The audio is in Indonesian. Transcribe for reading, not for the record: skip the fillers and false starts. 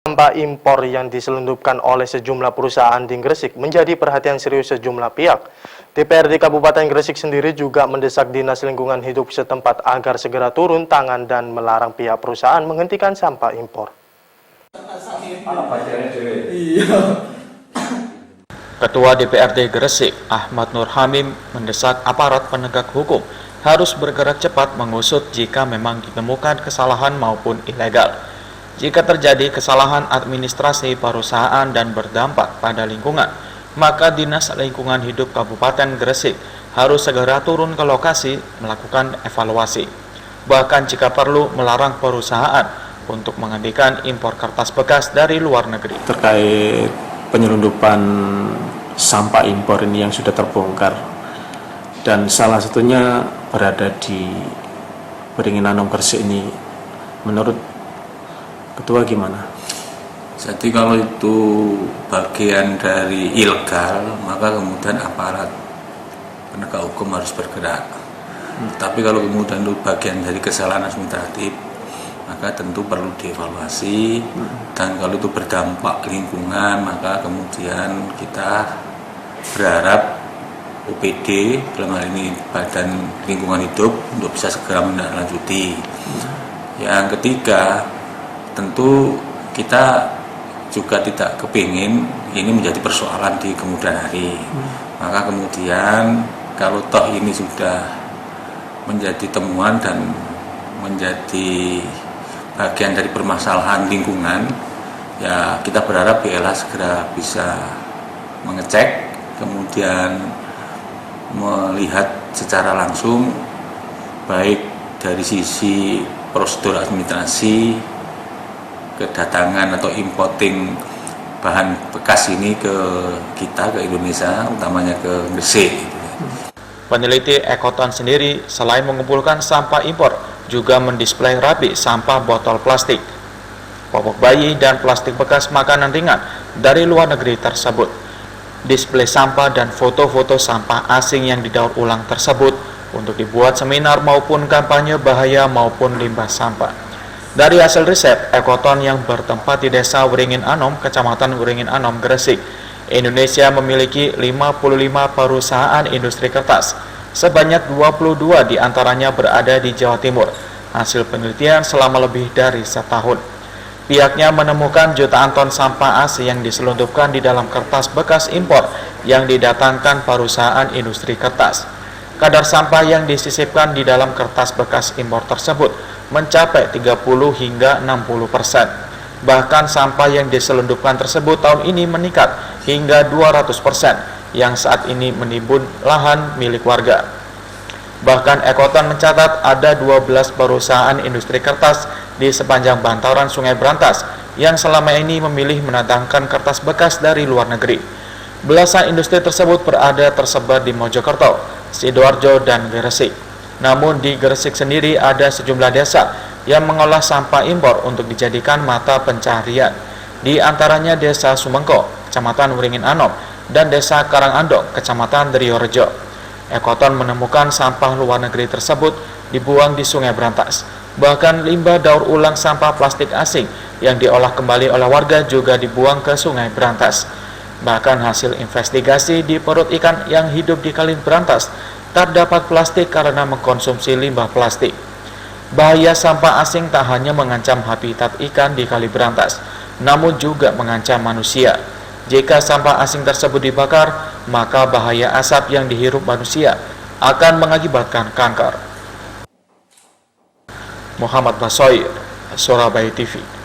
Sampah impor yang diselundupkan oleh sejumlah perusahaan di Gresik menjadi perhatian serius sejumlah pihak. DPRD Kabupaten Gresik sendiri juga mendesak Dinas Lingkungan Hidup setempat agar segera turun tangan dan melarang pihak perusahaan menghentikan sampah impor. Ketua DPRD Gresik, Ahmad Nur Hamim, mendesak aparat penegak hukum harus bergerak cepat mengusut jika memang ditemukan kesalahan maupun ilegal. Jika terjadi kesalahan administrasi perusahaan dan berdampak pada lingkungan, maka Dinas Lingkungan Hidup Kabupaten Gresik harus segera turun ke lokasi melakukan evaluasi. Bahkan jika perlu melarang perusahaan untuk menghentikan impor kertas bekas dari luar negeri. Terkait penyelundupan sampah impor ini yang sudah terbongkar dan salah satunya berada di Beringin Anom Gresik ini, menurut Ketua gimana? Jadi kalau itu bagian dari ilegal, maka kemudian aparat penegak hukum harus bergerak. Tapi kalau kemudian itu bagian dari kesalahan administratif, maka tentu perlu dievaluasi. Dan kalau itu berdampak lingkungan, maka kemudian kita berharap OPD, dalam hal ini Badan Lingkungan Hidup, untuk bisa segera menindaklanjuti. Yang ketiga, tentu kita juga tidak kepingin ini menjadi persoalan di kemudian hari. Maka kemudian kalau toh ini sudah menjadi temuan dan menjadi bagian dari permasalahan lingkungan, ya kita berharap BLH segera bisa mengecek, kemudian melihat secara langsung baik dari sisi prosedur administrasi kedatangan atau importing bahan bekas ini ke kita, ke Indonesia, utamanya ke Gresik. Peneliti Ekoton sendiri selain mengumpulkan sampah impor, juga mendisplay rapi sampah botol plastik, popok bayi, dan plastik bekas makanan ringan dari luar negeri tersebut. Display sampah dan foto-foto sampah asing yang didaur ulang tersebut untuk dibuat seminar maupun kampanye bahaya maupun limbah sampah. Dari hasil riset Ekoton yang bertempat di Desa Beringin Anom, Kecamatan Beringin Anom, Gresik, Indonesia memiliki 55 perusahaan industri kertas. Sebanyak 22 diantaranya berada di Jawa Timur. Hasil penelitian selama lebih dari setahun. Pihaknya menemukan jutaan ton sampah asing yang diselundupkan di dalam kertas bekas impor yang didatangkan perusahaan industri kertas. Kadar sampah yang disisipkan di dalam kertas bekas impor tersebut mencapai 30 hingga 60%. Bahkan sampah yang diselundupkan tersebut tahun ini meningkat hingga 200% yang saat ini menimbun lahan milik warga. Bahkan Ekoton mencatat ada 12 perusahaan industri kertas di sepanjang bantaran Sungai Brantas yang selama ini memilih mendatangkan kertas bekas dari luar negeri. Belasan industri tersebut berada tersebar di Mojokerto, Sidoarjo, dan Gresik. Namun di Gresik sendiri ada sejumlah desa yang mengolah sampah impor untuk dijadikan mata pencaharian. Di antaranya Desa Sumengko, Kecamatan Beringin Anom, dan Desa Karangandong, Kecamatan Driorejo. Ekoton menemukan sampah luar negeri tersebut dibuang di Sungai Brantas. Bahkan limbah daur ulang sampah plastik asing yang diolah kembali oleh warga juga dibuang ke Sungai Brantas. Bahkan hasil investigasi di perut ikan yang hidup di Kali Brantas terdapat plastik karena mengkonsumsi limbah plastik. Bahaya sampah asing tak hanya mengancam habitat ikan di Kali Brantas, namun juga mengancam manusia. Jika sampah asing tersebut dibakar, maka bahaya asap yang dihirup manusia akan mengakibatkan kanker. Muhammad Basoir, Surabaya TV.